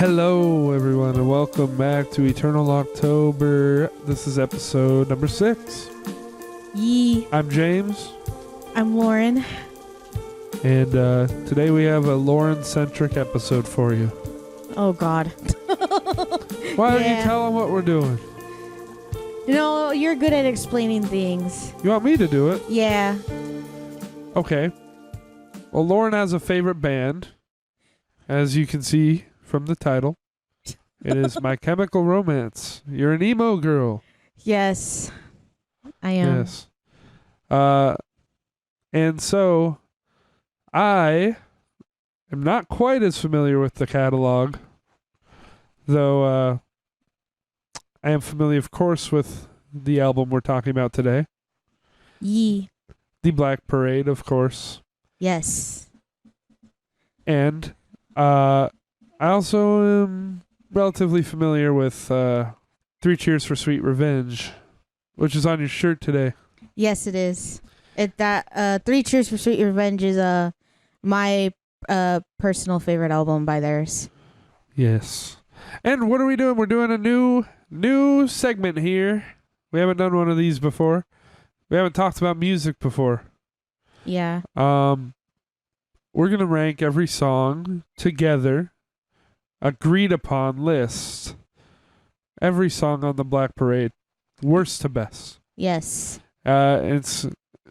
Hello, everyone, and welcome back to Eternal October. This is episode number 6. Yee. I'm James, I'm Lauren. and today we have a Lauren-centric episode for you. Oh, God. Why don't you Yeah. tell them what we're doing? No, you're good at explaining things. You want me to do it? Yeah. Okay. Well, Lauren has a favorite band, as you can see from the title. It is My Chemical Romance. You're an emo girl. Yes. I am. Yes. And so I am not quite as familiar with the catalog, though I am familiar, of course, with the album we're talking about today. Yee. The Black Parade, of course. Yes. And I also am relatively familiar with Three Cheers for Sweet Revenge, which is on your shirt today. Yes, it is. Three Cheers for Sweet Revenge is my personal favorite album by theirs. Yes. And what are we doing? We're doing a new segment here. We haven't done one of these before. We haven't talked about music before. Yeah. We're going to rank every song together, agreed upon list. Every song on the Black Parade, worst to best. Yes. We're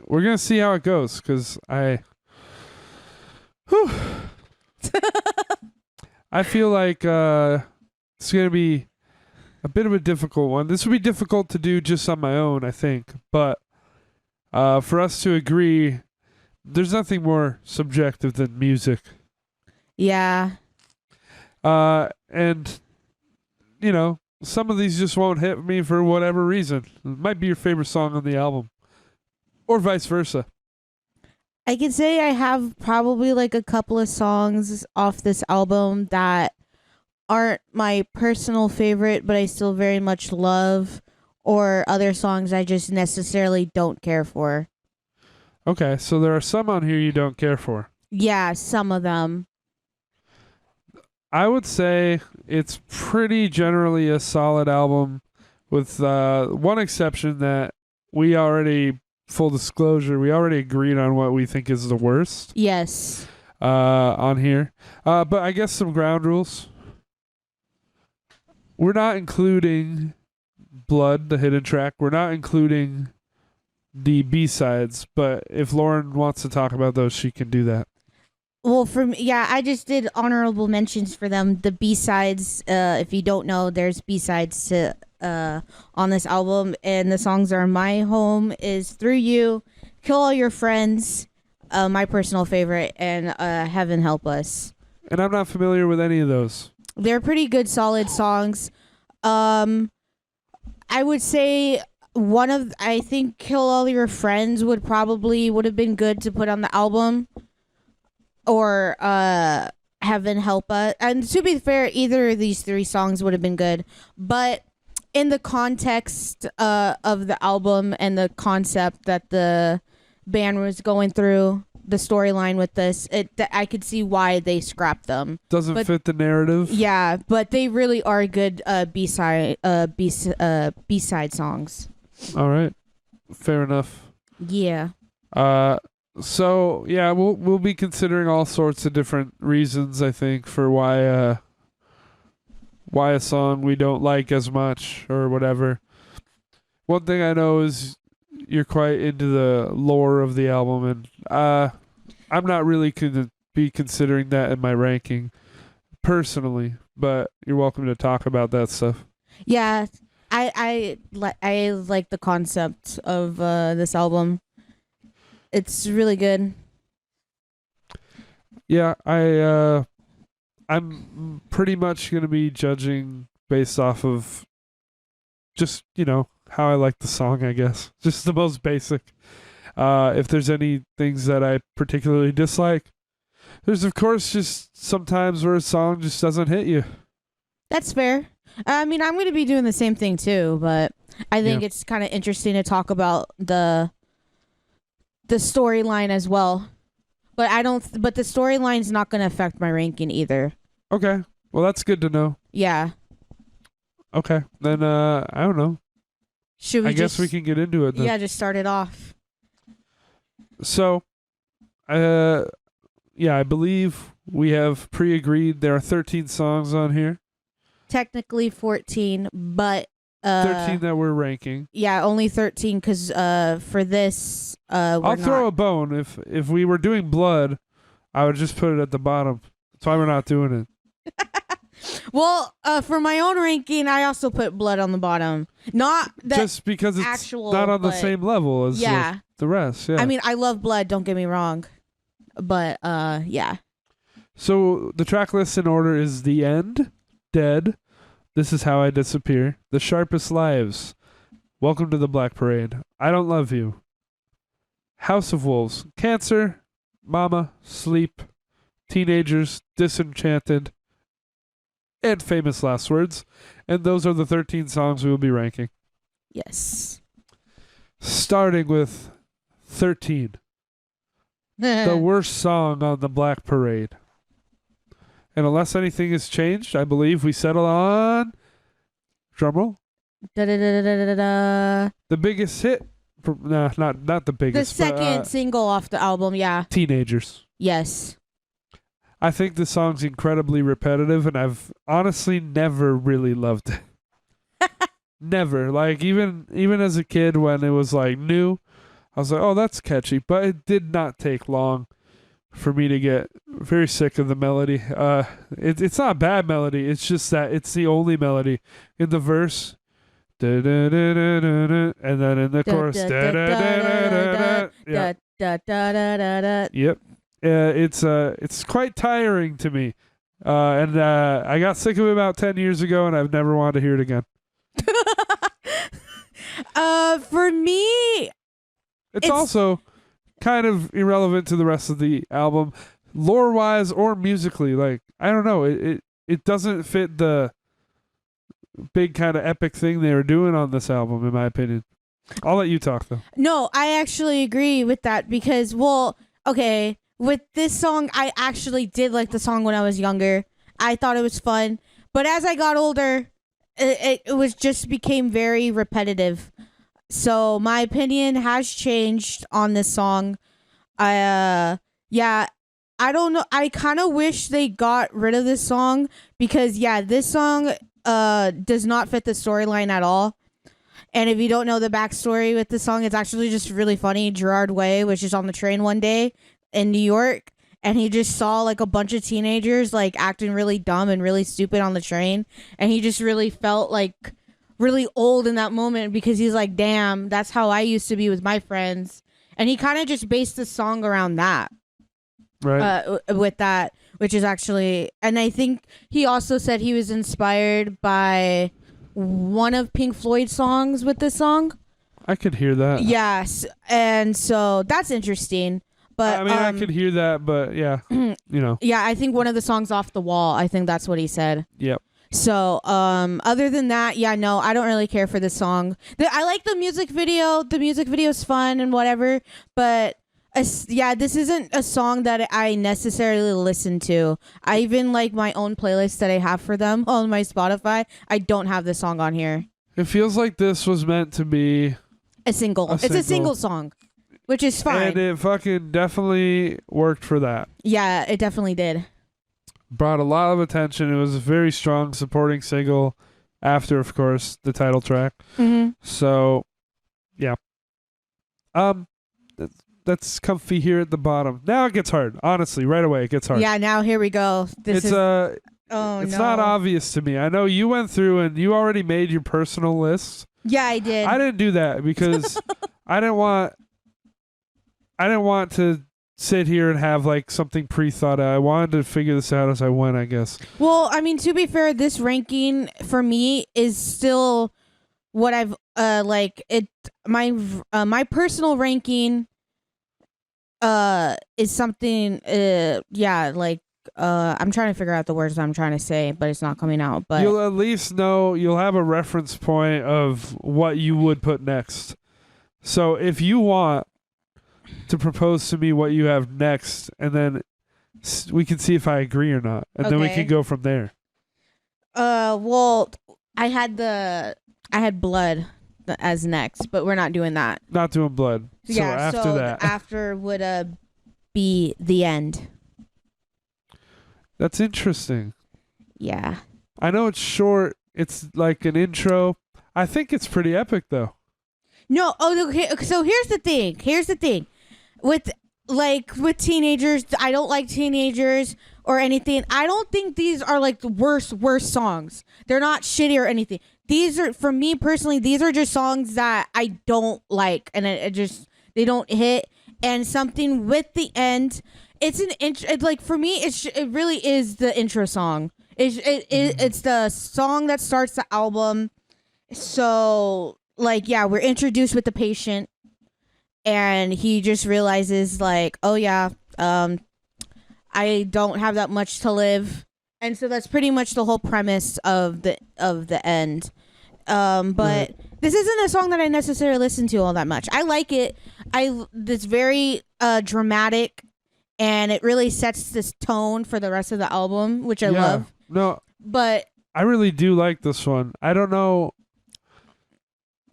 going to see how it goes, because I feel like it's going to be a bit of a difficult one. This would be difficult to do just on my own, I think. But for us to agree, there's nothing more subjective than music. Yeah. And, you know, some of these just won't hit me for whatever reason. It might be your favorite song on the album. Or vice versa. I can say I have probably like a couple of songs off this album that aren't my personal favorite, but I still very much love, or other songs I just necessarily don't care for. Okay, so there are some on here you don't care for. Yeah, some of them. I would say it's pretty generally a solid album, with one exception that full disclosure, we already agreed on what we think is the worst. Yes. On here. But I guess some ground rules. We're not including Blood, the hidden track. We're not including the B-sides, but if Lauren wants to talk about those, she can do that. Well, I just did honorable mentions for them. The B-sides, if you don't know, there's B-sides to on this album, and the songs are My Home Is Through You, Kill All Your Friends, my personal favorite, and Heaven Help Us. And I'm not familiar with any of those. They're pretty good, solid songs. I would say I think Kill All Your Friends would have been good to put on the album. Or Heaven Help Us. And to be fair, either of these three songs would have been good. But in the context of the album and the concept that the band was going through, the storyline with this, I could see why they scrapped them. Doesn't fit the narrative. Yeah, but they really are good B-side songs. All right, fair enough. Yeah. So yeah, we'll be considering all sorts of different reasons, I think, for why a song we don't like as much or whatever. One thing I know is you're quite into the lore of the album, and I'm not really going to be considering that in my ranking personally, but you're welcome to talk about that stuff. Yeah, I like the concept of this album. It's really good. Yeah, I'm pretty much going to be judging based off of just, how I like the song, I guess. Just the most basic. If there's any things that I particularly dislike, there's, of course, just sometimes where a song just doesn't hit you. That's fair. I mean, I'm going to be doing the same thing, too, but I think it's kind of interesting to talk about the storyline as well. But the storyline's not going to affect my ranking either. Okay. Well, that's good to know. Yeah. Okay. Then I don't know. Should we I guess we can get into it then. Yeah, just start it off. So, yeah, I believe we have pre-agreed there are 13 songs on here. Technically 14, but 13 that we're ranking. yeah, only 13 because for this I'll throw a bone. If we were doing blood, I would just put it at the bottom. That's why we're not doing it. Well, for my own ranking, I also put blood on the bottom. Not that just because it's actual, not on the but same level as the rest. Yeah. I mean, I love blood. Don't get me wrong, but yeah. So the track list in order is The End, Dead, This Is How I Disappear, The Sharpest Lives, Welcome to the Black Parade, I Don't Love You, House of Wolves, Cancer, Mama, Sleep, Teenagers, Disenchanted, and Famous Last Words. And those are the 13 songs we will be ranking. Yes. Starting with 13, the worst song on the Black Parade. And unless anything has changed, I believe we settle on, drumroll, Da-da-da-da-da-da. the biggest hit. Nah, not the The biggest. second but, single off the album, yeah. Teenagers. Yes. I think the song's incredibly repetitive, and I've honestly never really loved it. Never. Like, even as a kid when it was, like, new, I was like, oh, that's catchy. But it did not take long for me to get very sick of the melody. It's not a bad melody. It's just that it's the only melody. In the verse, da-da-da-da-da-da, and then in the chorus, da-da-da-da-da-da. Yeah. Yep. It's quite tiring to me. And I got sick of it about 10 years ago, and I've never wanted to hear it again. For me, It's also kind of irrelevant to the rest of the album, lore-wise or musically. Like, I don't know. It doesn't fit the big kind of epic thing they were doing on this album, in my opinion. I'll let you talk, though. No, I actually agree with that because, well, okay, with this song, I actually did like the song when I was younger. I thought it was fun. But as I got older, it was just became very repetitive. So my opinion has changed on this song. Yeah, I don't know. I kind of wish they got rid of this song because, yeah, this song does not fit the storyline at all. And if you don't know the backstory with this song, it's actually just really funny. Gerard Way was just on the train one day in New York, and he just saw like a bunch of teenagers like acting really dumb and really stupid on the train, and he just really felt like really old in that moment because he's like, damn, that's how I used to be with my friends. And he kind of just based the song around that. Right. With that, which is actually, and I think he also said he was inspired by one of Pink Floyd's songs with this song. I could hear that. Yes, and so that's interesting. But I mean, I could hear that, but yeah, you know. Yeah, I think one of the songs Off the Wall. I think that's what he said. Yep. So, other than that, yeah, no, I don't really care for this song. I like the music video. The music video is fun and whatever, but yeah, this isn't a song that I necessarily listen to. I even like my own playlist that I have for them on my Spotify. I don't have this song on here. It feels like this was meant to be a single. It's a single song, which is fine. And it fucking definitely worked for that. Yeah, it definitely did. Brought a lot of attention. It was a very strong supporting single after, of course, the title track. Mm-hmm. So, yeah. That's comfy here at the bottom. Now it gets hard. Honestly, right away it gets hard. Yeah, now here we go. It's not obvious to me. I know you went through and you already made your personal list. Yeah, I did. I didn't do that because I didn't want to sit here and have like something pre-thought out. I wanted to figure this out as I went, I guess. Well, I mean, to be fair, this ranking for me is still what I've my personal ranking is something I'm trying to figure out the words I'm trying to say, but it's not coming out. But you'll at least know, you'll have a reference point of what you would put next. So if you want to propose to me what you have next, and then we can see if I agree or not, and then we can go from there. Well, I had Blood as next, but we're not doing that. Not doing Blood. So Yeah, after so that. after would be The End. That's interesting. Yeah. I know it's short. It's like an intro. I think it's pretty epic though. No, okay, so here's the thing. With with teenagers, I don't like teenagers or anything. I don't think these are like the worst songs. They're not shitty or anything. These are, for me personally, these are just songs that I don't like, and it just, they don't hit. And something with The End, it's an intro. Like for me, it really is the intro song. It's the song that starts the album. So like, yeah, we're introduced with the patient, and he just realizes like, oh yeah, I don't have that much to live, and so that's pretty much the whole premise of the end. But this isn't a song that I necessarily listen to all that much. I like it. It's very dramatic, and it really sets this tone for the rest of the album, which I love. No, but I really do like this one. I don't know,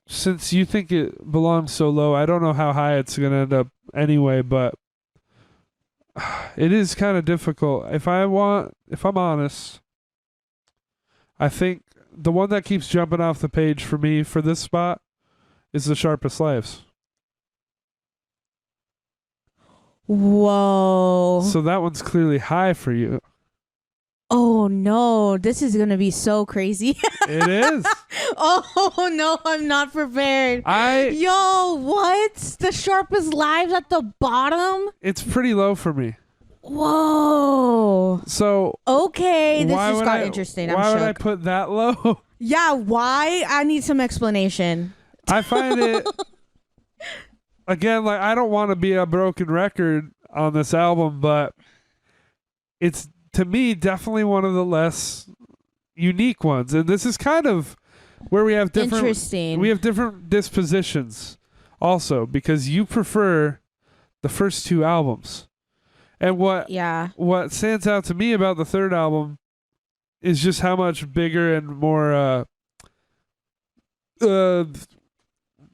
since you think it belongs so low, I don't know how high it's going to end up anyway, but it is kind of difficult. If I'm honest, I think the one that keeps jumping off the page for me for this spot is The Sharpest Lives. Whoa. So that one's clearly high for you. Oh no, this is gonna be so crazy. It is. Oh no, I'm not prepared. Yo, what? The Sharpest Lives at the bottom? It's pretty low for me. Whoa. So okay, this just got interesting. Why I'm would I shook. put that low? Yeah, why? I need some explanation. I find it, again, like, I don't want to be a broken record on this album, but it's, to me, definitely one of the less unique ones. And this is kind of where we have different dispositions also, because you prefer the first two albums. And what stands out to me about the third album is just how much bigger and more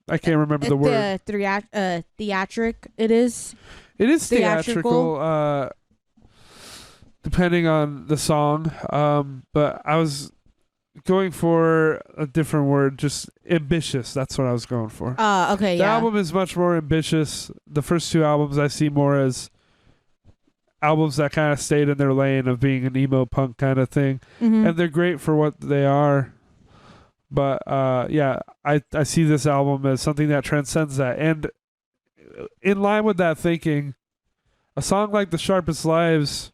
I can't remember the word. Theatric it is. It is theatrical, depending on the song. But I was going for a different word, just ambitious. That's what I was going for. Okay, The album is much more ambitious. The first two albums I see more as albums that kind of stayed in their lane of being an emo punk kind of thing. Mm-hmm. And they're great for what they are. But yeah, I see this album as something that transcends that. And in line with that thinking, a song like The Sharpest Lives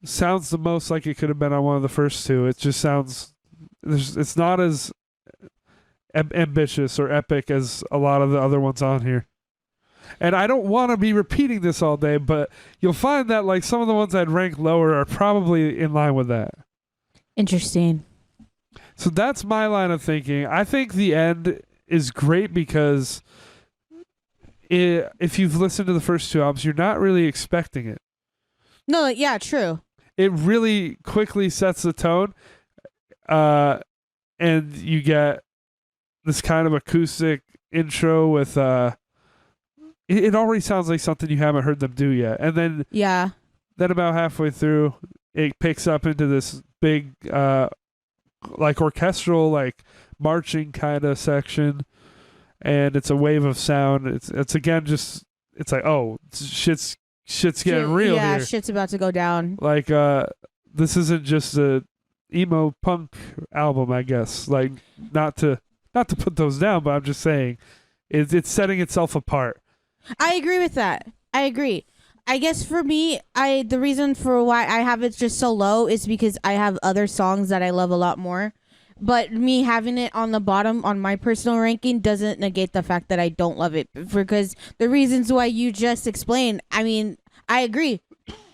sounds the most like it could have been on one of the first two. It just sounds, it's not as ambitious or epic as a lot of the other ones on here. And I don't want to be repeating this all day, but you'll find that like some of the ones I'd rank lower are probably in line with that. Interesting. So that's my line of thinking. I think The End is great because if you've listened to the first two albums, you're not really expecting it. No, yeah, true. It really quickly sets the tone, and you get this kind of acoustic intro with it already sounds like something you haven't heard them do yet. And then then about halfway through, it picks up into this big like orchestral, like marching kind of section, and it's a wave of sound. It's again just, it's like, oh, shit's getting real here. Yeah, shit's about to go down. Like this isn't just a emo punk album, I guess. Like not to put those down, but I'm just saying it's setting itself apart. I agree with that. I agree. I guess for me, the reason for why I have it just so low is because I have other songs that I love a lot more. But me having it on the bottom on my personal ranking doesn't negate the fact that I don't love it, because the reasons why you just explained. I mean, I agree.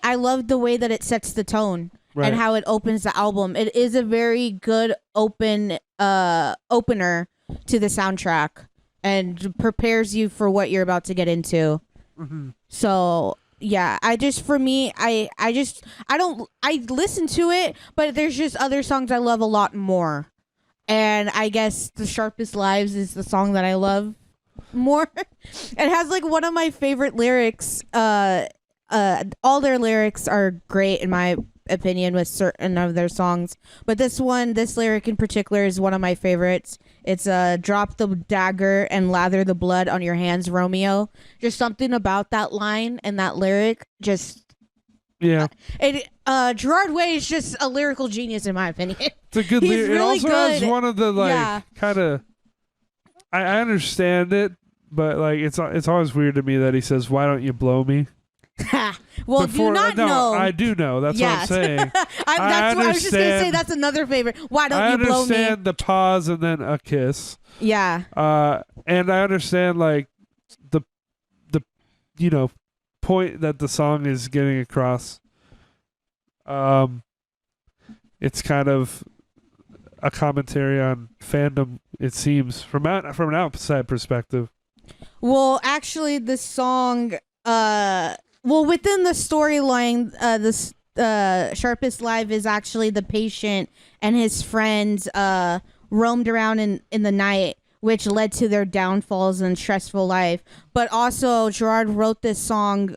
I love the way that it sets the tone and how it opens the album. It is a very good opener to the soundtrack and prepares you for what you're about to get into. Mm-hmm. So yeah, I just for me, I don't I listen to it, but there's just other songs I love a lot more. And I guess The Sharpest Lives is the song that I love more. It has like one of my favorite lyrics. All their lyrics are great in my opinion with certain of their songs, but this lyric in particular is one of my favorites. It's drop the dagger and lather the blood on your hands, Romeo. Just something about that line and that lyric just Yeah, it Gerard Way is just a lyrical genius in my opinion. it's a good He's lyric. It really also good. has one of the Yeah. kind of. I understand it, but it's always weird to me that he says, "Why don't you blow me?" Well, do not no, know. I do know. That's Yes. what I'm saying. I was just gonna say understand- that's another favorite. Why don't I you blow me? understand the pause and then a kiss. Yeah. And I understand like the point that the song is getting across. It's kind of a commentary on fandom. It seems from an outside perspective. Well, actually, the song, within the storyline, this Sharpest Live is actually the patient and his friends roamed around in the night, which led to their downfalls and stressful life. But also, Gerard wrote this song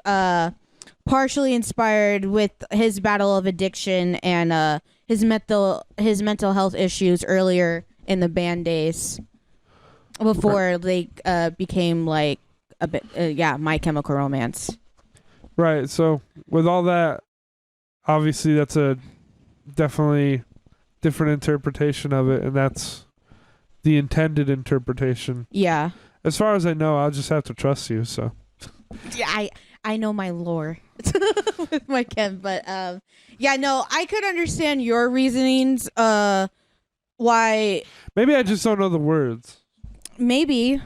partially inspired with his battle of addiction and his mental health issues earlier in the band days before they became like a bit My Chemical Romance. Right. So with all that, obviously that's a definitely different interpretation of it, and that's the intended interpretation. Yeah. As far as I know, I'll just have to trust you. So Yeah, I know my lore with my chem, but yeah, no, I could understand your reasonings. Why? maybe I just don't know the words. Maybe.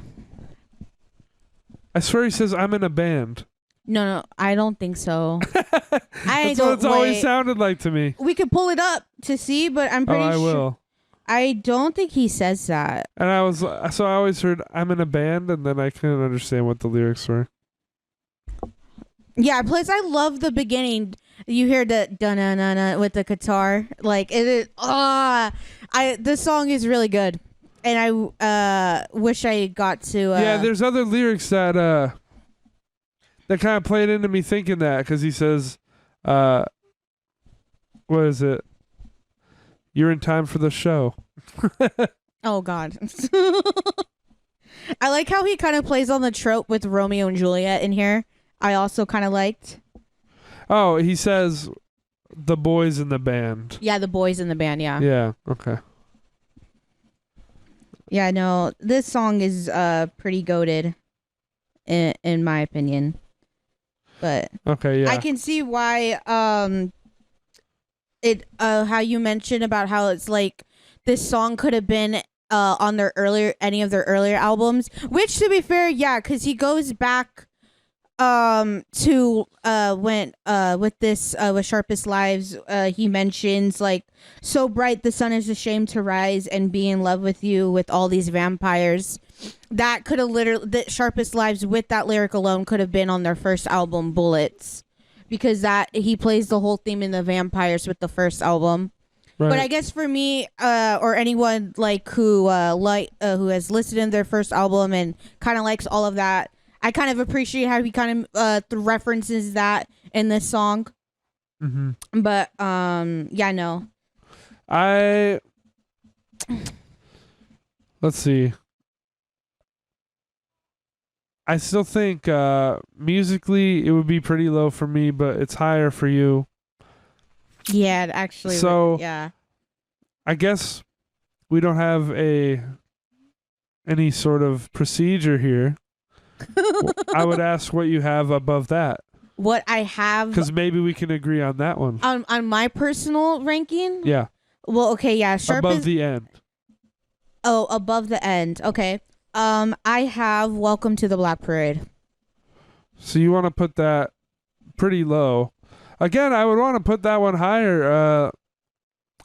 I swear he says I'm in a band. No, I don't think so. That's what it's always sounded like to me. We could pull it up to see, but I'm pretty I sure. will. I don't think he says that. And I always heard I'm in a band, and then I couldn't understand what the lyrics were. Yeah, plus I love the beginning. You hear the da na na na with the guitar, like it is. This song is really good, and I wish I got to. Yeah, there's other lyrics that kind of played into me thinking that, because he says, what is it? You're in time for the show. Oh God. I like how he kind of plays on the trope with Romeo and Juliet in here. I also kind of liked. Oh, he says the boys in the band. Yeah, the boys in the band. Yeah. Yeah. Okay. Yeah. No, this song is pretty goated, in my opinion. But Okay. Yeah. I can see why how you mentioned about how it's like this song could have been on any of their earlier albums, which to be fair, yeah, because he goes back to when with this with Sharpest Lives, he mentions like, so bright the sun is ashamed to rise and be in love with you with all these vampires. That could have the Sharpest Lives with that lyric alone could have been on their first album, Bullets, because that he plays the whole theme in the vampires with the first album. Right. But I guess for me, or anyone like who has listened to their first album and kind of likes all of that, I kind of appreciate how he kind of references that in this song. Mm-hmm. But yeah, no. Let's see. I still think musically it would be pretty low for me, but it's higher for you. Yeah, actually. So yeah. I guess we don't have any sort of procedure here. I would ask what you have above that. What I have, because maybe we can agree on that one. On my personal ranking. Yeah. Well, okay, yeah. Above the end. Oh, above the end. Okay. I have Welcome to the Black Parade. So you want to put that pretty low. Again, I would want to put that one higher.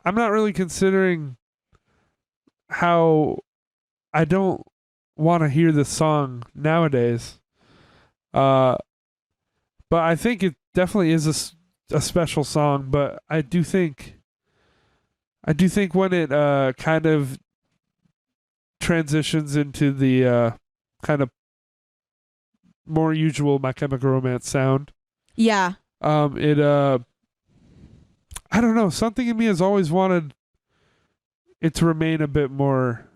I'm not really considering how I don't want to hear this song nowadays. But But I think it definitely is a special song. But I do think when it kind of transitions into the kind of more usual My Chemical Romance sound, Yeah. it I don't know, something in me has always wanted it to remain a bit more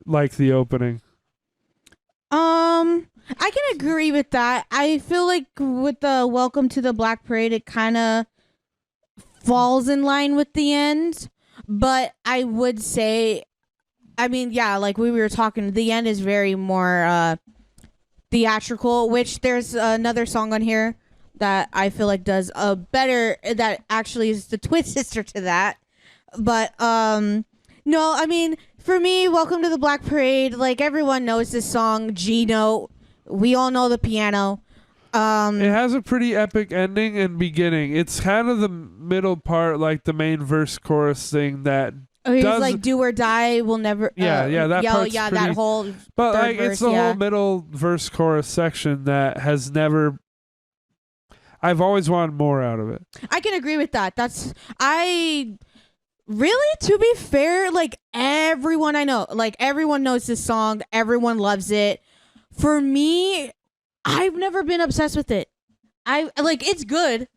like the opening. I can agree with that. I feel like with the Welcome to the Black Parade, it kind of falls in line with the end. But I would say, I mean, yeah, like we were talking, the end is very more theatrical, which there's another song on here that I feel like does a better, that actually is the twin sister to that. But no, I mean, for me, Welcome to the Black Parade, like everyone knows this song, G note. We all know the piano. It has a pretty epic ending and beginning. It's kind of the middle part, like the main verse chorus thing that He's does like, do or die, will never. that yell, part's yeah, pretty, that whole. but third like verse, it's the yeah. whole middle verse chorus section that has never. I've always wanted more out of it. I can agree with that. I really, to be fair, like everyone I know, like everyone knows this song. Everyone loves it. For me, I've never been obsessed with it. I like it's good.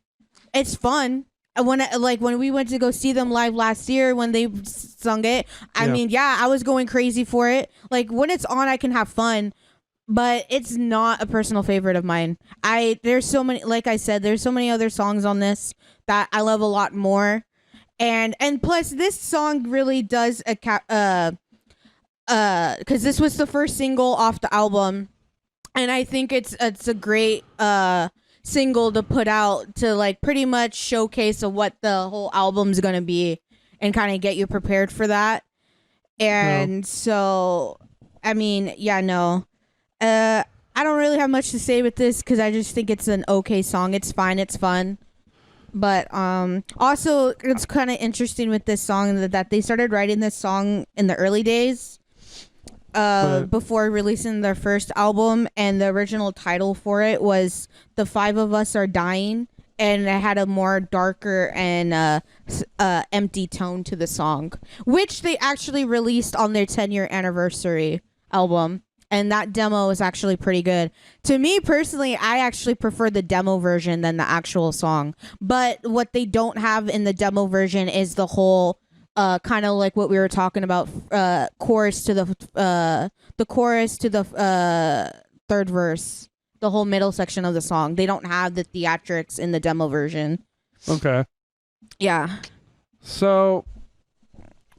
It's fun. When we went to go see them live last year when they sung it, I mean, yeah, I was going crazy for it. Like when it's on, I can have fun, but it's not a personal favorite of mine. There's so many, like I said, there's so many other songs on this that I love a lot more, and plus this song really does because this was the first single off the album, and I think it's a great single to put out to like pretty much showcase of what the whole album's gonna be and kind of get you prepared for that. And so, I mean, yeah, no, I don't really have much to say with this because I just think it's an okay song. It's fine, it's fun, but also it's kind of interesting with this song that they started writing this song in the early days. Before releasing their first album, and the original title for it was "The Five of Us Are Dying," and it had a more darker and empty tone to the song, which they actually released on their 10-year anniversary album, and that demo is actually pretty good. To me personally, I actually prefer the demo version than the actual song, but what they don't have in the demo version is the whole kind of like what we were talking about, chorus to the third verse, the whole middle section of the song. They don't have the theatrics in the demo version. Okay. Yeah. So,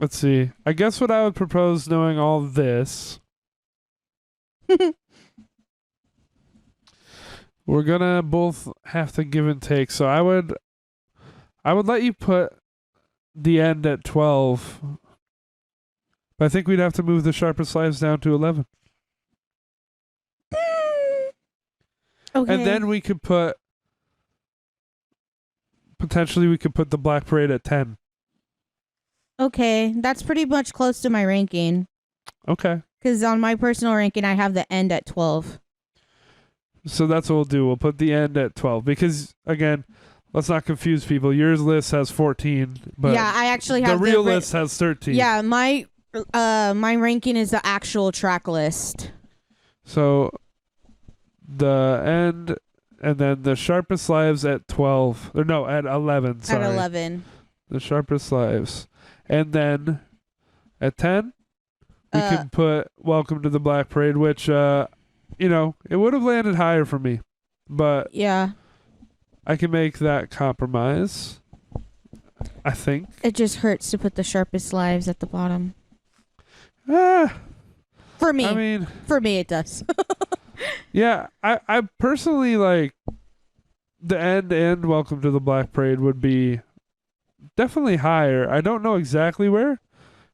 let's see. I guess what I would propose, knowing all this, we're gonna both have to give and take. So I would let you put the end at 12, but I think we'd have to move the Sharpest Lives down to 11. Okay. And then we could potentially put the Black Parade at 10. Okay, that's pretty much close to my ranking. Okay. Because on my personal ranking, I have the end at 12. So that's what we'll do. We'll put the end at 12 because, again, let's not confuse people. Your list has 14, but yeah, I actually have the real list has 13. Yeah, my ranking is the actual track list. So the end, and then the Sharpest Lives at 12. Or no, at 11. Sorry. At 11. The Sharpest Lives. And then at 10, we can put Welcome to the Black Parade, which, it would have landed higher for me. But yeah, I can make that compromise, I think. it just hurts to put the Sharpest Lives at the bottom. For me. I mean, for me, it does. yeah, I personally like the end and Welcome to the Black Parade would be definitely higher. I don't know exactly where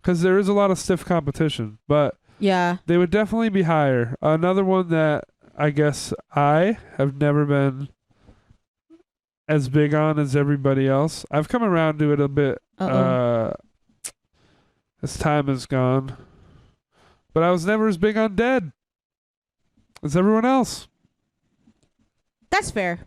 because there is a lot of stiff competition, but yeah, they would definitely be higher. Another one that I guess I have never been as big on as everybody else. I've come around to it a bit as time has gone. But I was never as big on Dead as everyone else. that's fair.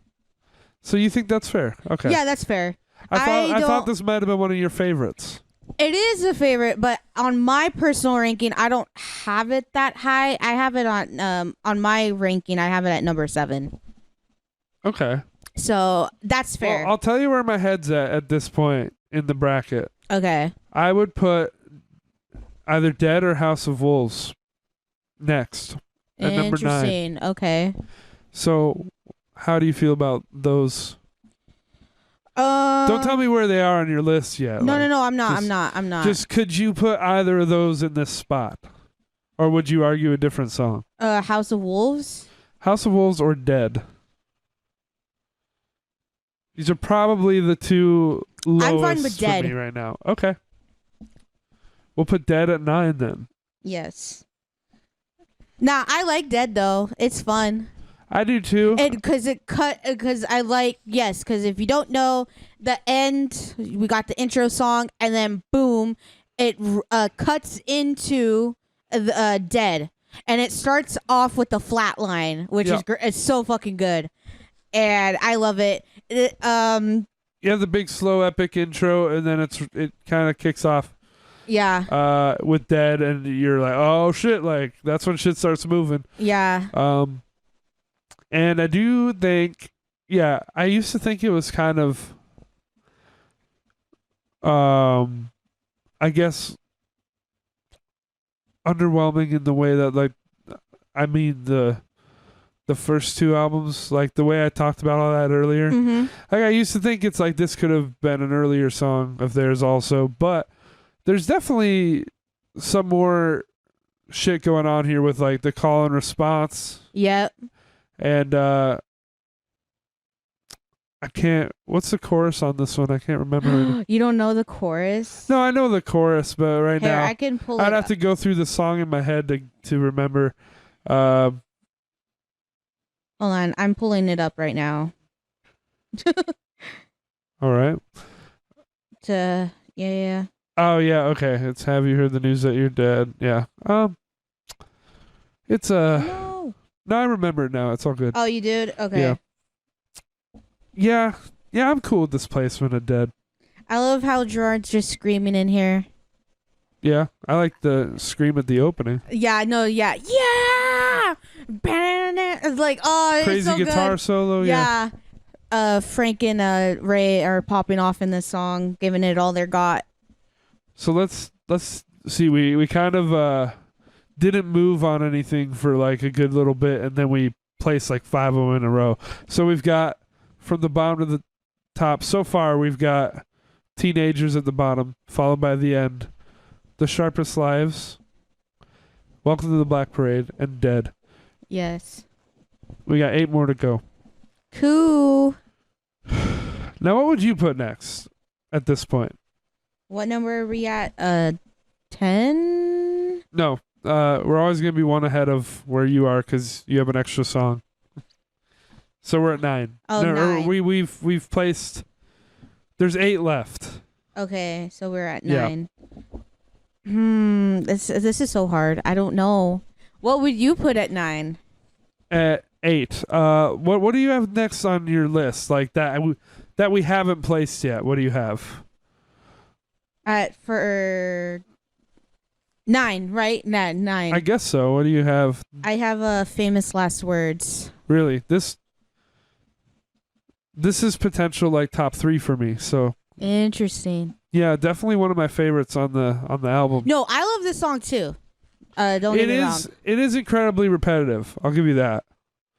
So you think that's fair? Okay. Yeah, that's fair. I thought this might have been one of your favorites. It is a favorite, but on my personal ranking, I don't have it that high. I have it on my ranking. I have it at number 7. Okay. So that's fair. Well, I'll tell you where my head's at this point in the bracket. Okay. I would put either Dead or House of Wolves next at number 9. Interesting. Okay. So, how do you feel about those? Don't tell me where they are on your list yet. No, I'm not. Just could you put either of those in this spot? Or would you argue a different song? House of Wolves? House of Wolves or Dead? These are probably the two lowest I'm fine with for Dead. me right now. Okay. We'll put Dead at 9 then. Yes. Nah, I like Dead though. It's fun. I do too. Because I like, yes, because if you don't know, the end, we got the intro song, and then boom, it cuts into Dead. And it starts off with the flat line, which is it's so fucking good. And I love it. You have the big slow epic intro, and then it kind of kicks off. Yeah. With Dead, and you're like, oh shit, like that's when shit starts moving. Yeah. And I do think, I used to think it was kind of, I guess, underwhelming in the way that, like, I mean the first 2 albums, like the way I talked about all that earlier. Mm-hmm. Like I used to think it's like this could have been an earlier song of theirs also, but there's definitely some more shit going on here with like the call and response. Yep. And I can't. What's the chorus on this one? I can't remember. You don't know the chorus? No, I know the chorus, but right Here, now I can pull it I'd have up. to go through the song in my head to remember. Hold on, I'm pulling it up right now. All right. Yeah. Oh yeah, okay. It's Have You Heard the News That You're Dead? Yeah. It's No. No, I remember it now. It's all good. Oh, you did? Okay. Yeah. Yeah, I'm cool with this placement of Dead. I love how Gerard's just screaming in here. Yeah, I like the scream at the opening. Yeah, no, yeah. It's like, oh, Crazy it's so guitar good. solo. Yeah. Frank and Ray are popping off in this song, giving it all they got. So let's see. We kind of didn't move on anything for like a good little bit, and then we placed like 5 of them in a row. So we've got from the bottom to the top. So far, we've got Teenagers at the bottom, followed by The End, The Sharpest Lives, Welcome to the Black Parade, and Dead. Yes. We got 8 more to go. Cool. Now, what would you put next at this point? What number are we at? 10? No, we're always going to be one ahead of where you are because you have an extra song. So we're at 9. Oh, no, 9. We've placed. There's 8 left. Okay, so we're at Yeah. 9. This is so hard. I don't know. What would you put at 9? At 8. What do you have next on your list? Like that we haven't placed yet. What do you have? For 9, right? 9. I guess so. What do you have? I have Famous Last Words. Really, this is potential like top 3 for me. So Interesting. yeah, definitely one of my favorites on the album. No, I love this song too. Don't get me wrong. It is incredibly repetitive. I'll give you that.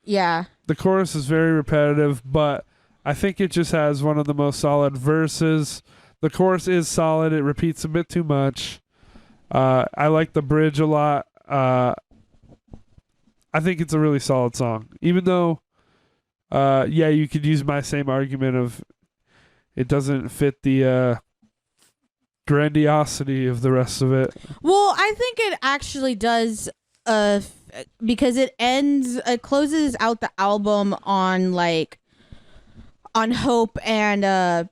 Yeah. The chorus is very repetitive, but I think it just has one of the most solid verses. The chorus is solid. It repeats a bit too much. I like the bridge a lot. I think it's a really solid song. Even though, you could use my same argument of it doesn't fit the grandiosity of the rest of it. Well, I think it actually does because it closes out the album on hope and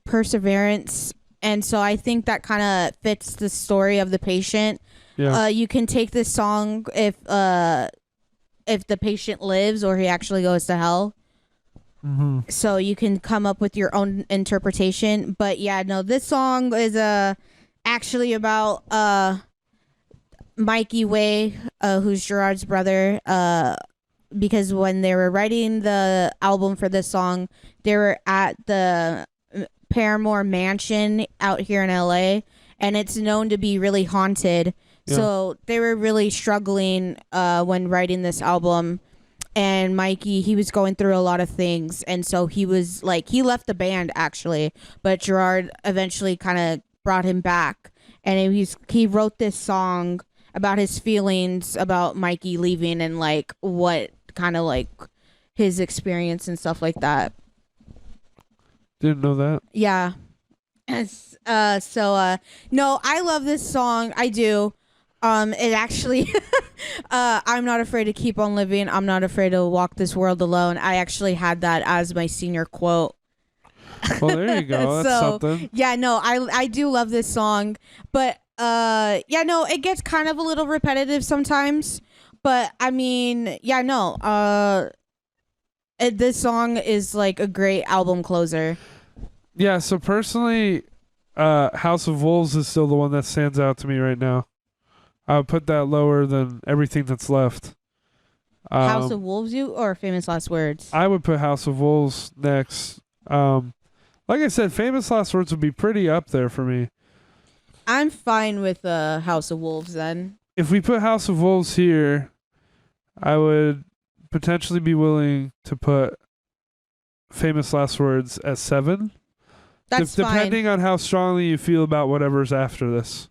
perseverance, and so I think that kind of fits the story of the patient. Yeah. You can take this song if the patient lives or he actually goes to hell. Mm-hmm. So you can come up with your own interpretation. But yeah, no, this song is actually about Mikey Way, who's Gerard's brother. Because when they were writing the album for this song, they were at the Paramore Mansion out here in LA, and it's known to be really haunted. Yeah. So they were really struggling when writing this album. And Mikey, he was going through a lot of things, and so he was like, he left the band actually, but Gerard eventually kind of brought him back, and he wrote this song about his feelings about Mikey leaving and like what kind of like his experience and stuff like that. Didn't know that. Yeah. No, I love this song. I do. It actually, I'm not afraid to keep on living. I'm not afraid to walk this world alone. I actually had that as my senior quote. Well, there you go. That's So, something. Yeah, no, I do love this song, but yeah, no, it gets kind of a little repetitive sometimes. But I mean, yeah, no, this song is like a great album closer. Yeah, so personally, House of Wolves is still the one that stands out to me right now. I would put that lower than everything that's left. House of Wolves, you or Famous Last Words? I would put House of Wolves next. Like I said, Famous Last Words would be pretty up there for me. I'm fine with House of Wolves then. If we put House of Wolves here, I would potentially be willing to put Famous Last Words at 7. That's depending fine. on how strongly you feel about whatever's after this.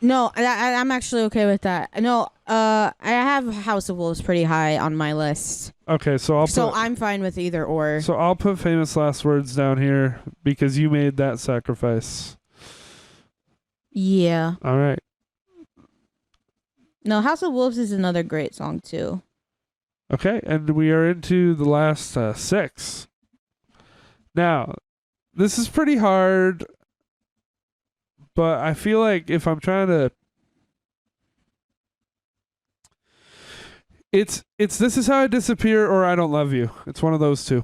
No, I'm actually okay with that. No, I have House of Wolves pretty high on my list, Okay, so I'm fine with either or. So I'll put Famous Last Words down here because you made that sacrifice. Yeah. All right. No, House of Wolves is another great song too. Okay, and we are into the last 6. Now, this is pretty hard, but I feel like if I'm trying to, it's This Is How I Disappear or I Don't Love You. It's one of those two.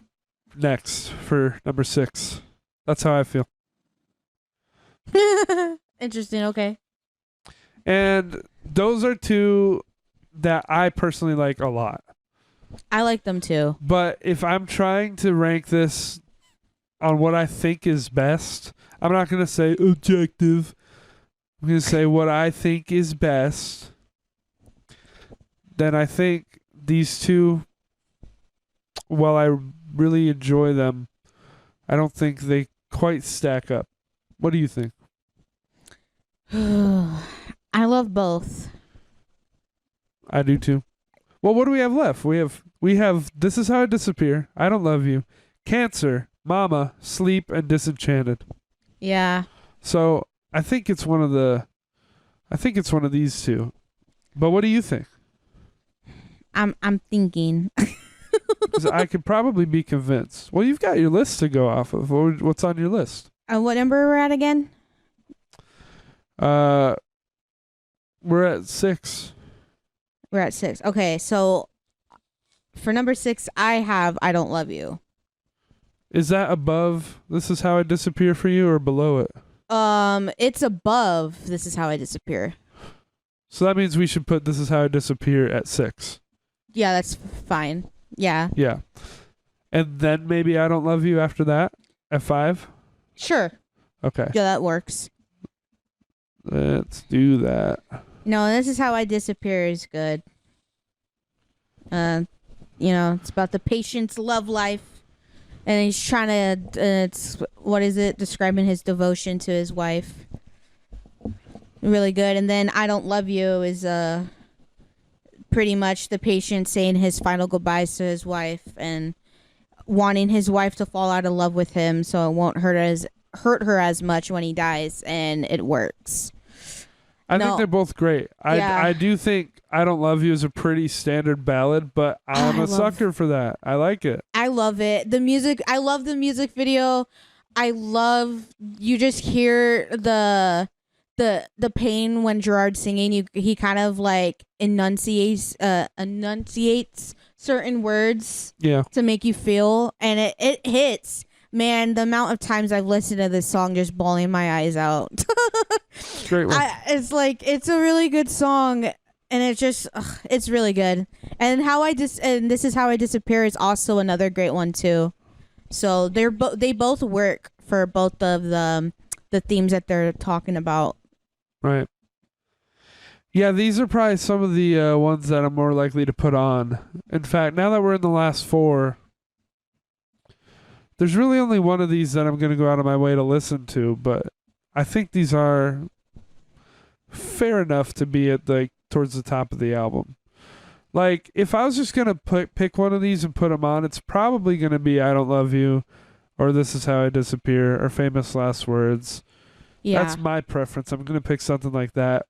Next for number 6. That's how I feel. Interesting. Okay. And those are two that I personally like a lot. I like them too. But if I'm trying to rank this on what I think is best, I'm not going to say objective. I'm going to say what I think is best. Then I think these two, while I really enjoy them, I don't think they quite stack up. What do you think? I love both. I do too. Well, what do we have left? We have This Is How I Disappear, I Don't Love You, Cancer, Mama, Sleep, and Disenchanted. Yeah. So I think it's one of these two. But what do you think? I'm thinking. 'Cause I could probably be convinced. Well, you've got your list to go off of. What's on your list? What number we're at again? We're at 6. We're at 6. Okay, so for number 6, I have I Don't Love You. Is that above This Is How I Disappear for you or below it? It's above This Is How I Disappear. So that means we should put This Is How I Disappear at 6. Yeah, that's fine. Yeah. Yeah. And then maybe I Don't Love You after that at 5? Sure. Okay. Yeah, that works. Let's do that. No, This Is How I Disappear is good. It's about the patient's love life. And he's trying to, describing his devotion to his wife. Really good. And then I Don't Love You is pretty much the patient saying his final goodbyes to his wife and wanting his wife to fall out of love with him so it won't hurt her as much when he dies, and it works. I think they're both great. I do think I Don't Love You is a pretty standard ballad, but I'm a sucker for that. I like it. I love it. The music, I love the music video. I love, you just hear the pain when Gerard's singing. He kind of like enunciates certain words Yeah. to make you feel, and it hits. Man, the amount of times I've listened to this song just bawling my eyes out. Great one. It's like, it's a really good song, and it just it's really good. And and This Is How I Disappear is also another great one too. So they both work for both of the themes that they're talking about. Right. Yeah, these are probably some of the ones that I'm more likely to put on. In fact, now that we're in the last 4, there's really only one of these that I'm going to go out of my way to listen to, but I think these are fair enough to be at towards the top of the album. Like, if I was just going to pick one of these and put them on, it's probably going to be I Don't Love You, or This Is How I Disappear, or Famous Last Words. Yeah. That's my preference. I'm going to pick something like that.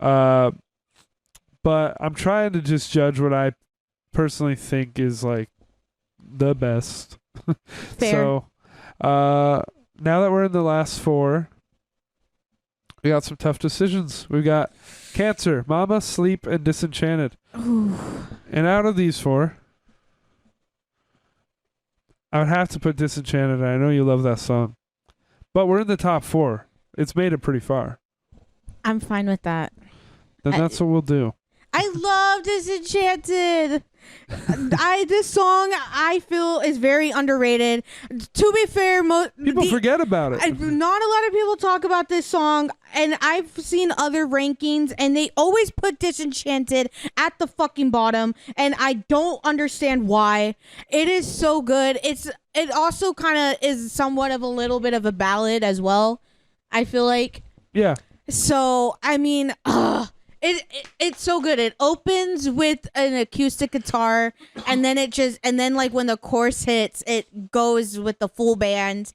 But I'm trying to just judge what I personally think is like the best. Fair. So, now that we're in the last 4, we got some tough decisions. We got Cancer, Mama, Sleep, and Disenchanted. Ooh. And out of these 4, I would have to put Disenchanted. I know you love that song, but we're in the top 4. It's made it pretty far. I'm fine with that. Then that's what we'll do. I love Disenchanted. This song I feel is very underrated. To be fair, People forget about it. Not a lot of people talk about this song, and I've seen other rankings, and they always put Disenchanted at the fucking bottom, and I don't understand why. It is so good. It also kind of is somewhat of a little bit of a ballad as well, I feel like. Yeah. So I mean, it's so good. It opens with an acoustic guitar, and then like when the chorus hits, it goes with the full band.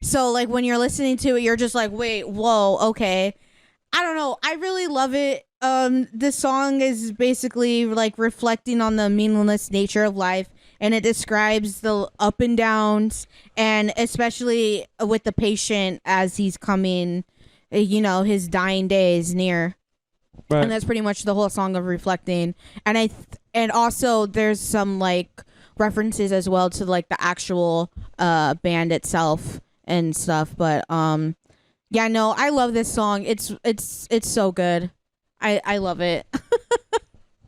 So like when you're listening to it, you're just like, wait, whoa, okay. I don't know. I really love it. This song is basically like reflecting on the meaningless nature of life, and it describes the up and downs, and especially with the patient as he's coming, his dying days near. Right. And that's pretty much the whole song of reflecting. And also there's some like references as well to like the actual band itself and stuff. But yeah, no, I love this song. It's so good. I love it.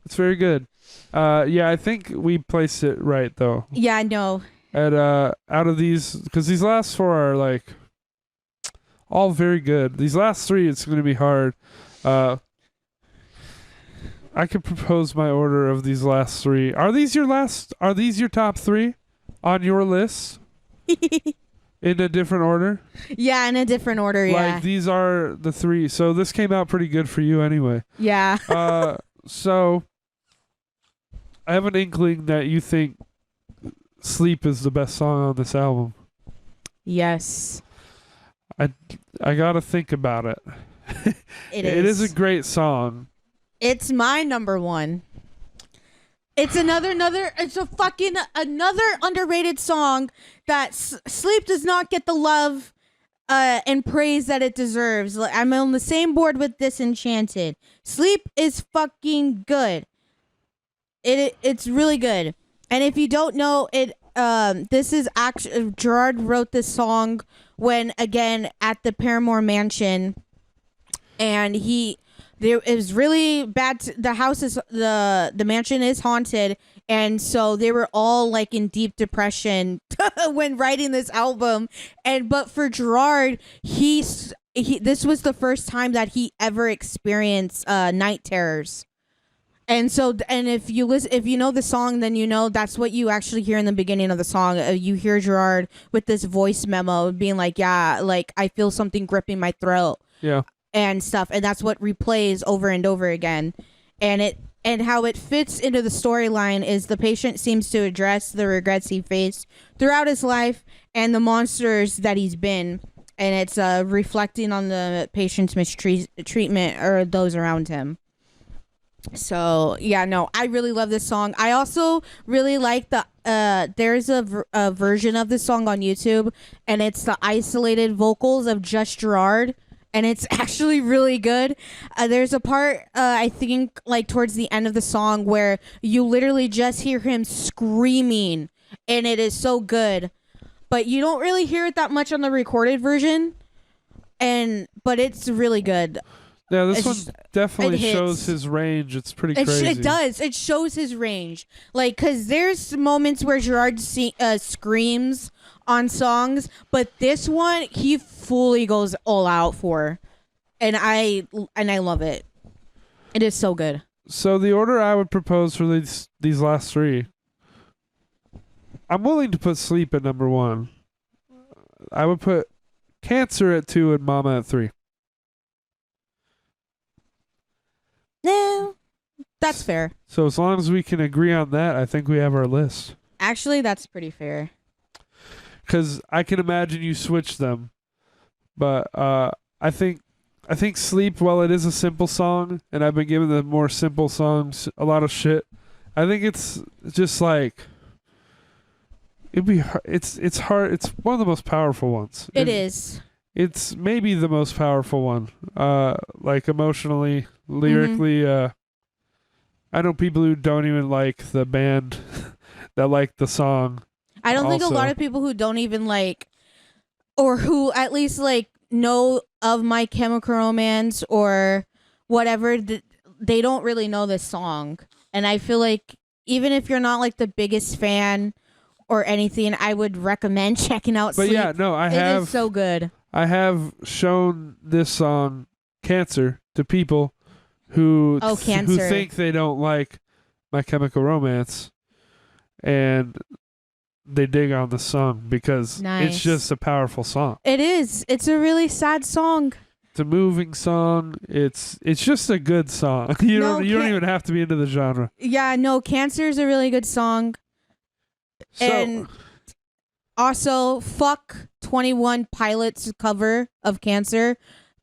It's very good. Yeah, I think we placed it right though. Yeah, I know. At out of these, because these last 4 are like all very good. These last 3, it's going to be hard. I could propose my order of these last 3. Are these your top 3 on your list? In a different order? Yeah, in a different order, yeah. Like, these are the 3. So this came out pretty good for you anyway. Yeah. So I have an inkling that you think Sleep is the best song on this album. Yes. I got to think about it. It is a great song. It's my number 1. It's it's a fucking another underrated song that Sleep does not get the love and praise that it deserves. I'm on the same board with Disenchanted. Sleep is fucking good. It's really good. And if you don't know it, this is actually Gerard wrote this song when again at the Paramore Mansion, and it was really bad. The house is the mansion is haunted, and so they were all like in deep depression when writing this album. But for Gerard, this was the first time that he ever experienced night terrors. And so, and if you know the song, then you know that's what you actually hear in the beginning of the song. You hear Gerard with this voice memo being like, "Yeah, like I feel something gripping my throat." Yeah. And stuff, and that's what replays over and over again. And how it fits into the storyline is the patient seems to address the regrets he faced throughout his life and the monsters that he's been, and it's reflecting on the patient's mistreatment or those around him. So yeah, no, I really love this song. I also really like there's a version of this song on YouTube, and it's the isolated vocals of just Gerard. and it's actually really good. There's a part I think like towards the end of the song where you literally just hear him screaming, and it is so good. But you don't really hear it that much on the recorded version, but it's really good. Yeah, this It's one just- definitely it hits. shows his range. It's pretty crazy. It does. It shows his range. Like, because there's moments where Gerard screams on songs, but this one he fully goes all out for, and I love it. It is so good. So the order I would propose for these last three, I'm willing to put Sleep at number 1. I would put Cancer at 2 and Mama at 3. No, that's fair. So as long as we can agree on that, I think we have our list. Actually, that's pretty fair. Because I can imagine you switch them, but I think Sleep, while it is a simple song, and I've been giving the more simple songs a lot of shit, I think it's just like it's hard. It's one of the most powerful ones. It is. It's maybe the most powerful one. Like emotionally, lyrically. I know people who don't even like the band that like the song. I don't think a lot of people who don't even like, or who at least like know of My Chemical Romance or whatever, they don't really know this song. And I feel like even if you're not like the biggest fan or anything, I would recommend checking out But Sleep. yeah, no, It is so good. I have shown this song Cancer to people who who Cancer. think they don't like My Chemical Romance, and they dig on the song because Nice. it's just a powerful song. It is. It's a really sad song. It's a moving song. It's just a good song. You No, don't even have to be into the genre. Yeah, no, Cancer is a really good song. So, And also, fuck 21 Pilots' cover of Cancer.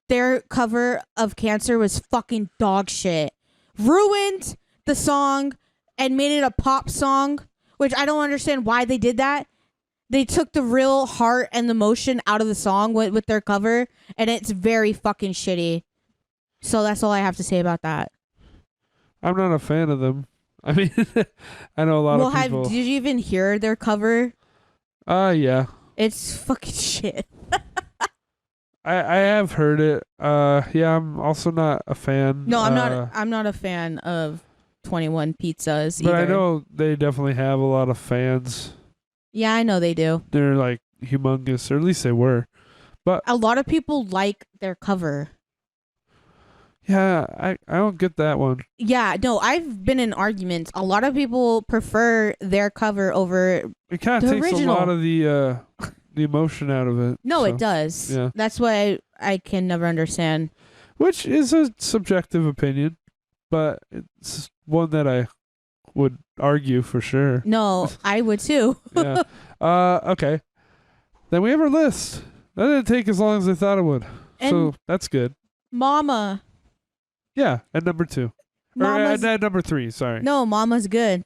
Their cover of Cancer was fucking dog shit. Ruined the song and made it a pop song, which I don't understand why they did that. They took the real heart and the emotion out of the song with their cover, and it's very fucking shitty. So that's all I have to say about that. I'm not a fan of them. I mean, I know a lot of people. Did you even hear their cover? Yeah. It's fucking shit. I have heard it. Yeah, I'm also not a fan. No, I'm not a fan of 21 Pizzas but either. I know they definitely have a lot of fans. Yeah, I know they do. They're like humongous, or at least they were. But A lot of people like their cover. yeah, I don't get that one. Yeah, no, I've been in arguments. A lot of people prefer their cover over. It kind The of takes original. a lot of the emotion out of it. No, so, it does. yeah. That's why I can never understand. Which is a subjective opinion, but it's one that I would argue for sure. No, I would too. Yeah. Okay. Then we have our list. That didn't take as long as I thought it would. So And that's good. Mama. Yeah, at number 2. Or Mama's at number 3, sorry. No, Mama's good.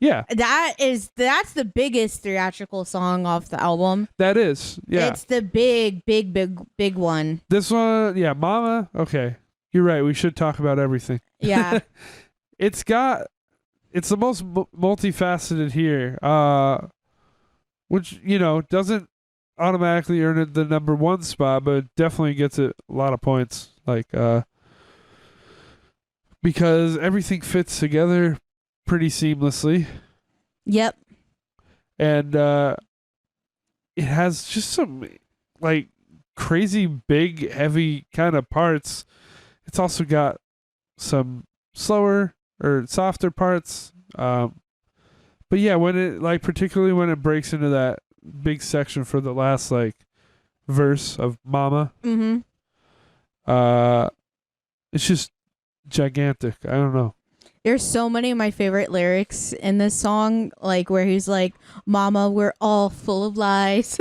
Yeah, That's the biggest theatrical song off the album. that is. Yeah. It's the big one. This one, yeah, Mama. Okay. You're right. We should talk about everything. Yeah. It's the most multifaceted here. Which, doesn't automatically earn it the number 1 spot, but it definitely gets it a lot of points. Like, because everything fits together pretty seamlessly. Yep. And it has just some like crazy big heavy kind of parts. It's also got some slower or softer parts. But yeah, when it particularly when it breaks into that big section for the last verse of Mama, Mm-hmm. it's just gigantic. I don't know. There's so many of my favorite lyrics in this song, like where he's like, "Mama, we're all full of lies.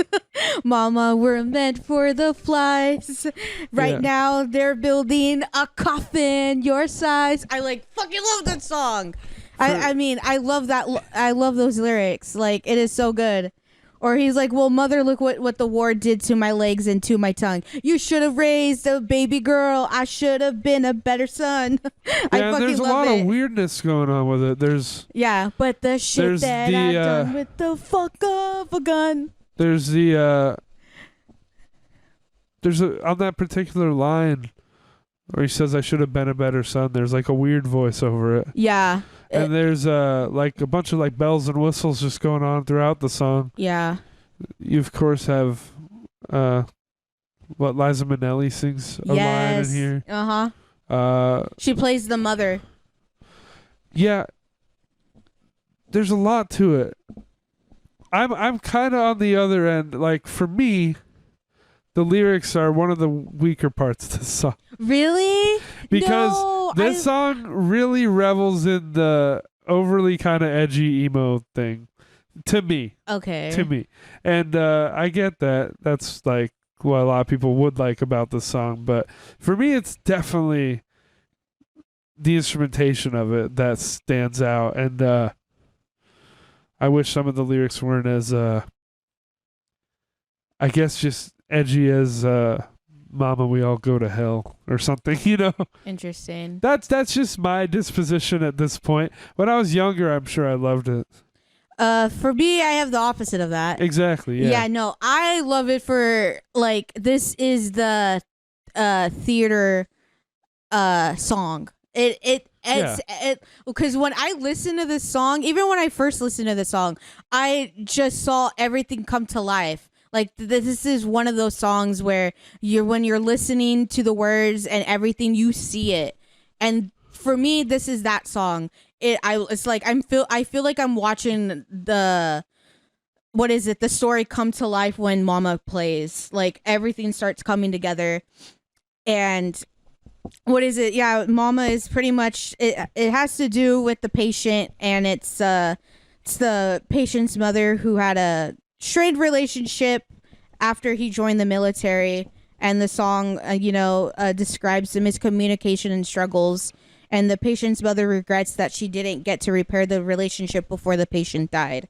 Mama, we're meant for the flies. Right Yeah. now, they're building a coffin your size." I fucking love that song. I mean, I love that. I love those lyrics. Like, it is so good. Or he's like, well, mother, look what the war did to my legs and to my tongue. You should have raised a baby girl. I should have been a better son. I Yeah, fucking there's a love lot it. of weirdness going on with it. Yeah, but the shit There's that the, I done with the fuck of a gun. There's on that particular line where he says, I should have been a better son, there's like a weird voice over it. Yeah. And there's like a bunch of like bells and whistles just going on throughout the song. Yeah. You of course have what Liza Minnelli sings a line in here. She plays the mother. Yeah. There's a lot to it. I'm kind of on the other end. Like for me, the lyrics are one of the weaker parts of this song. Really? Because No, this song really revels in the overly kind of edgy emo thing. To me. Okay. To me. And I get that. That's like what a lot of people would like about the song. But for me, it's definitely the instrumentation of it that stands out. And I wish some of the lyrics weren't as, I guess, just edgy as Mama, We All Go to Hell or something, you know? Interesting. That's just my disposition at this point. When I was younger, I'm sure I loved it. For me, I have the opposite of that. Exactly, yeah. Yeah, no, I love it for, like, this is the theater song. Because when I listen to this song, even when I first listened to the song, I just saw everything come to life. Like this is one of those songs where when you're listening to the words and everything, you see it. And for me, this is that song. It's like I feel like I'm watching the story come to life when Mama plays. Like everything starts coming together. And what is it? Yeah, Mama is pretty much it has to do with the patient, and it's the patient's mother who had a strained relationship after he joined the military, and the song describes the miscommunication and struggles, and the patient's mother regrets that she didn't get to repair the relationship before the patient died.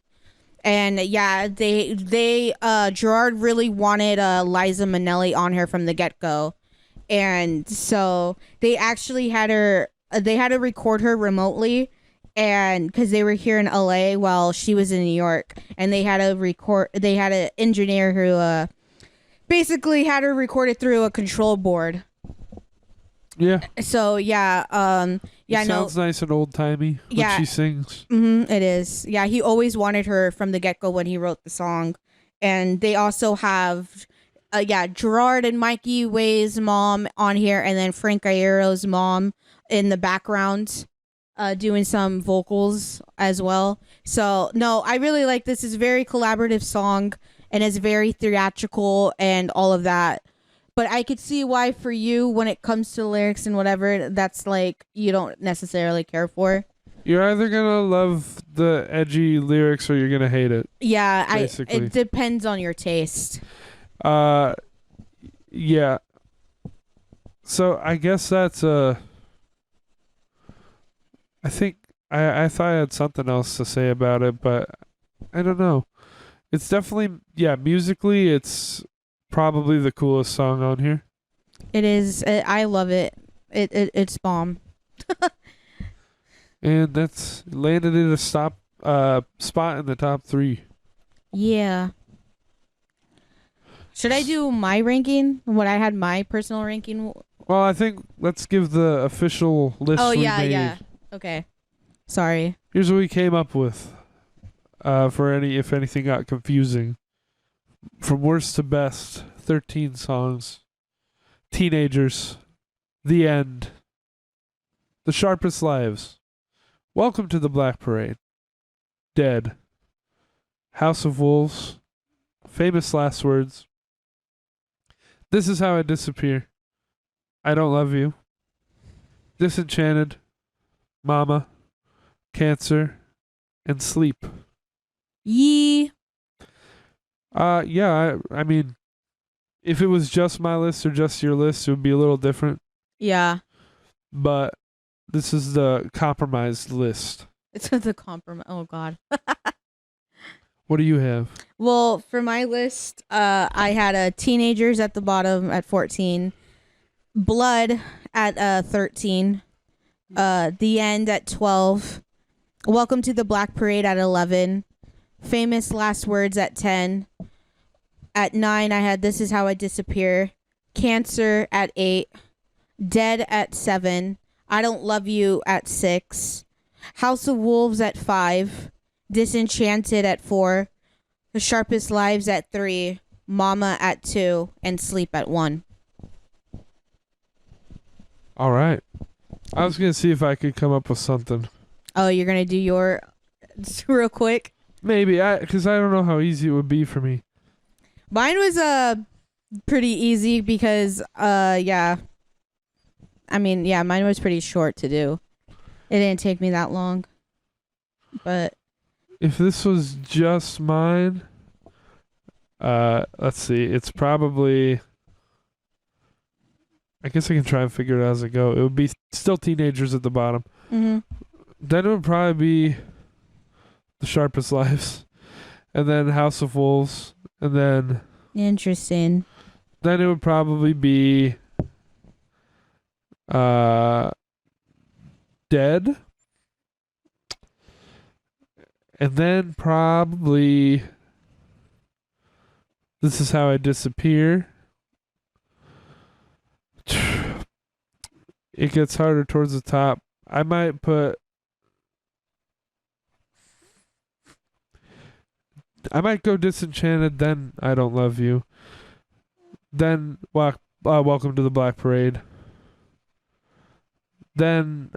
And yeah, they Gerard really wanted Liza Minnelli on her from the get-go, and so they actually had to record her remotely, and because they were here in LA while she was in New York, and they had an engineer who basically had her record it through a control board. Yeah. So yeah, it sounds nice and old timey when she sings. It is. Yeah, he always wanted her from the get go when he wrote the song, and they also have, Gerard and Mikey Way's mom on here, and then Frank Ayero's mom in the background, doing some vocals as well. So no, I really like this. It's a very collaborative song, and it's very theatrical and all of that. But I could see why for you, when it comes to lyrics and whatever, that's like you don't necessarily care for. You're either gonna love the edgy lyrics or you're gonna hate it. Yeah, basically. It depends on your taste. Yeah. So I guess that's I think I thought I had something else to say about it, but I don't know. It's definitely musically it's probably the coolest song on here. It is. I love it. It's bomb. And that's landed in a spot in the top 3. Yeah. Should I do my ranking? What I had my personal ranking? Well, I think let's give the official list. Oh we yeah, made. yeah. Okay. Sorry. Here's what we came up with. If anything got confusing. From worst to best, 13 songs. Teenagers. The End. The Sharpest Lives. Welcome to the Black Parade. Dead. House of Wolves. Famous Last Words. This Is How I Disappear. I Don't Love You. Disenchanted. Mama. Cancer. And Sleep. Yee. Yeah, I mean, if it was just my list or just your list, it would be a little different. Yeah. But this is the compromised list. It's the compromise. Oh God. What do you have? Well, for my list, I had teenagers at the bottom at 14, Blood at 13, The End at 12, Welcome to the Black Parade at 11, Famous Last Words at 10. At 9, I had This Is How I Disappear, Cancer at 8, Dead at 7, I Don't Love You at 6, House of Wolves at 5, Disenchanted at 4, The Sharpest Lives at 3, Mama at 2, and Sleep at 1. All right. I was going to see if I could come up with something. Oh, you're going to do your real quick? Maybe, because I don't know how easy it would be for me. Mine was pretty easy because, yeah. I mean, yeah, mine was pretty short to do. It didn't take me that long. But If this was just mine, let's see. It's probably... I guess I can try and figure it out as I go. It would be still teenagers at the bottom. mm-hmm. Then it would probably be The Sharpest Lives. And then House of Wolves. And then... Interesting. Then it would probably be... Dead. And then probably This Is How I Disappear. It gets harder towards the top. I might go Disenchanted, then I Don't Love You. Then Welcome to the Black Parade. Then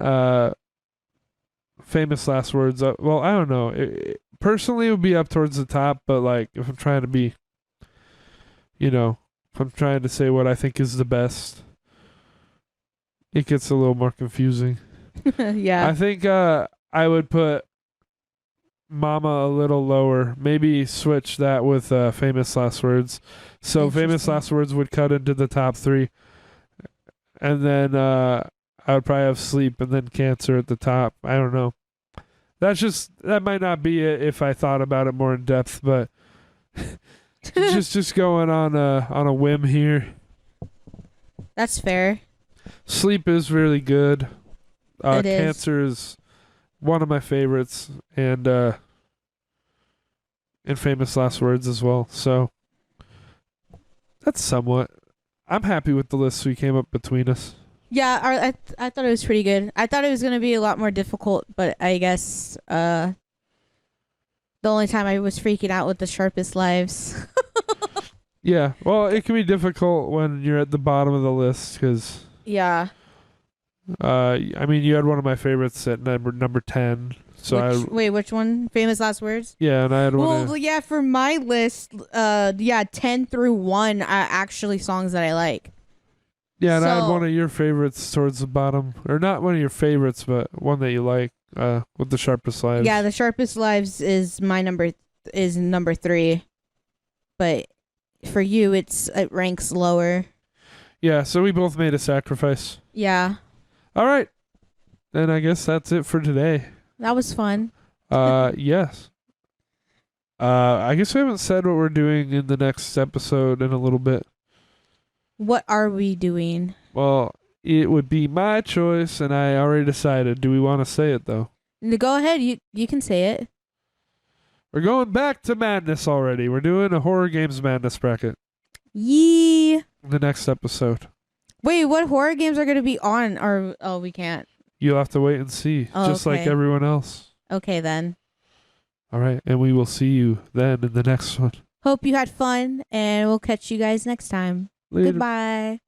Famous Last Words. Well, I don't know. Personally, it would be up towards the top, but like if I'm trying to be, if I'm trying to say what I think is the best, it gets a little more confusing. Yeah. I think I would put Mama a little lower. Maybe switch that with Famous Last Words. So Famous Last Words would cut into the top 3. And then I would probably have Sleep and then Cancer at the top. I don't know. That might not be it if I thought about it more in depth, but just going on a whim here. That's fair. Sleep is really good. It is. Cancer is one of my favorites, and Famous Last Words as well. So that's somewhat. I'm happy with the list we came up between us. Yeah, I thought it was pretty good. I thought it was going to be a lot more difficult, but I guess the only time I was freaking out with The Sharpest Lives. Yeah, well, it can be difficult when you're at the bottom of the list because... Yeah. I mean, you had one of my favorites at number 10. So wait, which one? Famous Last Words? Yeah, and I had one. Well, yeah, for my list, 10 through 1 are actually songs that I like. Yeah, and I had one of your favorites towards the bottom. Or not one of your favorites, but one that you like, with The Sharpest Lives. Yeah, The Sharpest Lives is number 3. But for you, it ranks lower. Yeah, so we both made a sacrifice. Yeah. All right. Then I guess that's it for today. That was fun. Yes. I guess we haven't said what we're doing in the next episode in a little bit. What are we doing? Well, it would be my choice, and I already decided. Do we want to say it, though? Go ahead. You can say it. We're going back to madness already. We're doing a Horror Games Madness bracket. Yee. In the next episode. Wait, what horror games are going to be on? Or we can't. You'll have to wait and see, just like okay. everyone else. Okay, then. All right, and we will see you then in the next one. Hope you had fun, and we'll catch you guys next time. Later. Goodbye.